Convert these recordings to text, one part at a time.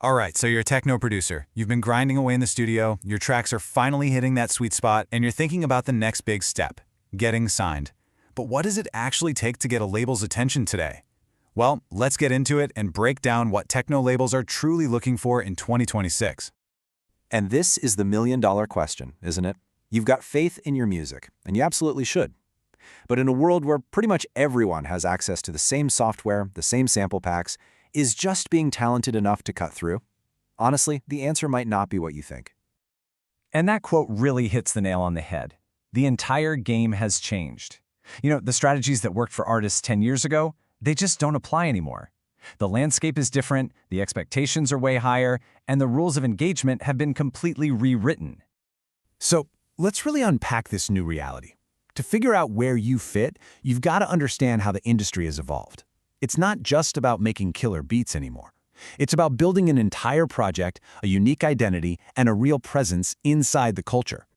All right, so you're a techno producer. You've been grinding away in the studio, your tracks are finally hitting that sweet spot, and you're thinking about the next big step, getting signed. But what does it actually take to get a label's attention today? Well, let's get into it and break down what techno labels are truly looking for in 2026. And this is the million-dollar question, isn't it? You've got faith in your music, and you absolutely should. But in a world where pretty much everyone has access to the same software, the same sample packs, is just being talented enough to cut through? Honestly, the answer might not be what you think. And that quote really hits the nail on the head. The entire game has changed. The strategies that worked for artists 10 years ago, they just don't apply anymore. The landscape is different, the expectations are way higher, and the rules of engagement have been completely rewritten. So let's really unpack this new reality. To figure out where you fit, you've got to understand how the industry has evolved. It's not just about making killer beats anymore. It's about building an entire project, a unique identity, and a real presence inside the culture.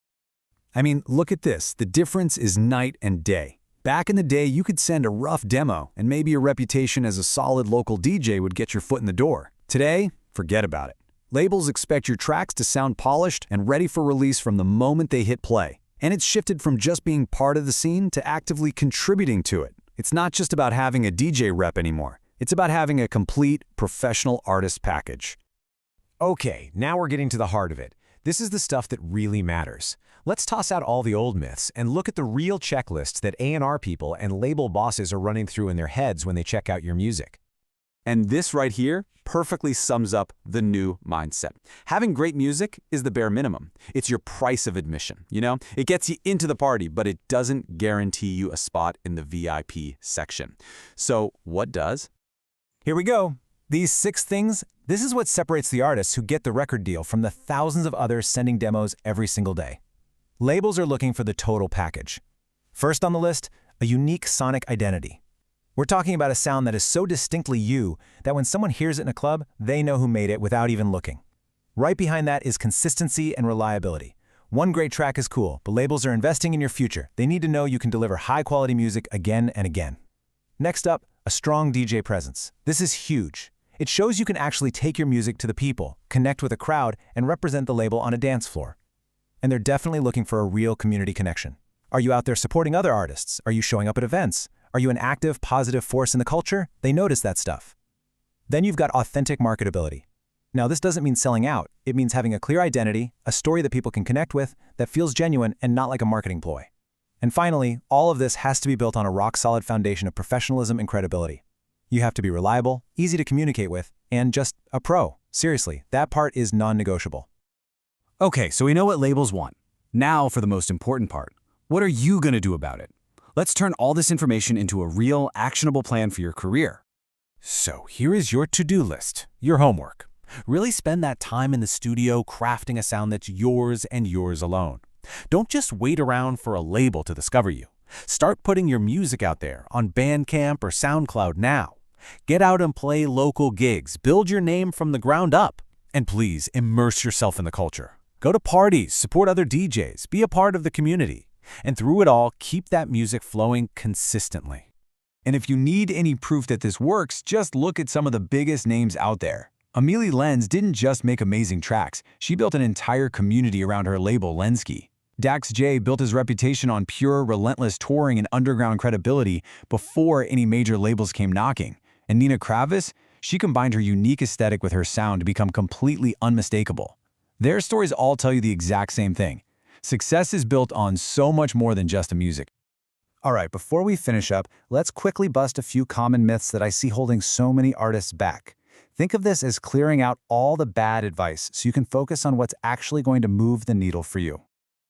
I mean, look at this. The difference is night and day. Back in the day, you could send a rough demo, and maybe your reputation as a solid local DJ would get your foot in the door. Today, forget about it. Labels expect your tracks to sound polished and ready for release from the moment they hit play. And it's shifted from just being part of the scene to actively contributing to it. It's not just about having a DJ rep anymore. It's about having a complete professional artist package. Okay, now we're getting to the heart of it. This is the stuff that really matters. Let's toss out all the old myths and look at the real checklists that A&R people and label bosses are running through in their heads when they check out your music. And this right here perfectly sums up the new mindset. Having great music is the bare minimum. It's your price of admission, It gets you into the party, but it doesn't guarantee you a spot in the VIP section. So what does? Here we go. These 6 things, this is what separates the artists who get the record deal from the thousands of others sending demos every single day. Labels are looking for the total package. First on the list, a unique sonic identity. We're talking about a sound that is so distinctly you that when someone hears it in a club, they know who made it without even looking. Right behind that is consistency and reliability. One great track is cool, but labels are investing in your future. They need to know you can deliver high-quality music again and again. Next up, a strong DJ presence. This is huge. It shows you can actually take your music to the people, connect with a crowd, and represent the label on a dance floor. And they're definitely looking for a real community connection. Are you out there supporting other artists? Are you showing up at events? Are you an active, positive force in the culture? They notice that stuff. Then you've got authentic marketability. Now, this doesn't mean selling out. It means having a clear identity, a story that people can connect with, that feels genuine and not like a marketing ploy. And finally, all of this has to be built on a rock-solid foundation of professionalism and credibility. You have to be reliable, easy to communicate with, and just a pro. Seriously, that part is non-negotiable. Okay, so we know what labels want. Now for the most important part. What are you going to do about it? Let's turn all this information into a real, actionable plan for your career. So here is your to-do list, your homework. Really spend that time in the studio crafting a sound that's yours and yours alone. Don't just wait around for a label to discover you. Start putting your music out there on Bandcamp or SoundCloud now. Get out and play local gigs. Build your name from the ground up. And please immerse yourself in the culture. Go to parties, support other DJs, be a part of the community. And through it all, keep that music flowing consistently. And if you need any proof that this works, just look at some of the biggest names out there. Amelie Lenz didn't just make amazing tracks, she built an entire community around her label Lenski. Dax J built his reputation on pure, relentless touring and underground credibility before any major labels came knocking. And Nina Kravis, she combined her unique aesthetic with her sound to become completely unmistakable. Their stories all tell you the exact same thing. Success is built on so much more than just the music. All right, before we finish up, let's quickly bust a few common myths that I see holding so many artists back. Think of this as clearing out all the bad advice so you can focus on what's actually going to move the needle for you.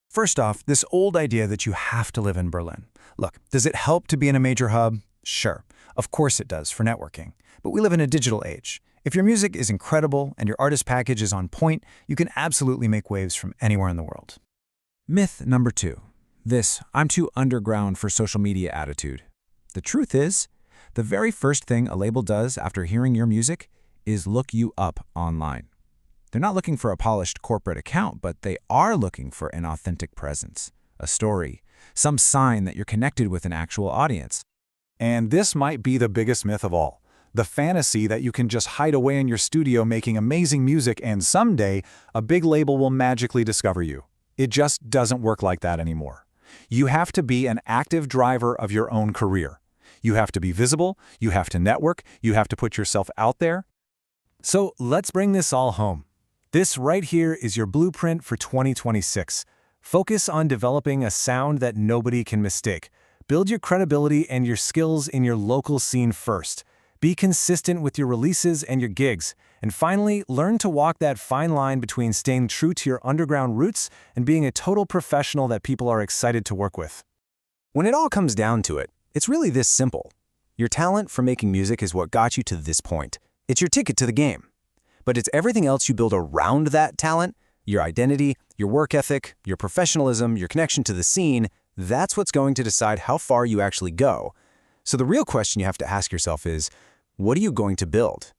First off, this old idea that you have to live in Berlin. Look, does it help to be in a major hub? Sure, of course it does for networking. But we live in a digital age. If your music is incredible and your artist package is on point, you can absolutely make waves from anywhere in the world. Myth number 2. This "I'm too underground for social media" attitude. The truth is, the very first thing a label does after hearing your music is look you up online. They're not looking for a polished corporate account, but they are looking for an authentic presence, a story, some sign that you're connected with an actual audience. And this might be the biggest myth of all. The fantasy that you can just hide away in your studio making amazing music and someday a big label will magically discover you. It just doesn't work like that anymore. You have to be an active driver of your own career. You have to be visible, you have to network, you have to put yourself out there. So let's bring this all home. This right here is your blueprint for 2026. Focus on developing a sound that nobody can mistake. Build your credibility and your skills in your local scene first. Be consistent with your releases and your gigs. And finally, learn to walk that fine line between staying true to your underground roots and being a total professional that people are excited to work with. When it all comes down to it, it's really this simple. Your talent for making music is what got you to this point. It's your ticket to the game. But it's everything else you build around that talent, your identity, your work ethic, your professionalism, your connection to the scene, that's what's going to decide how far you actually go. So the real question you have to ask yourself is, what are you going to build?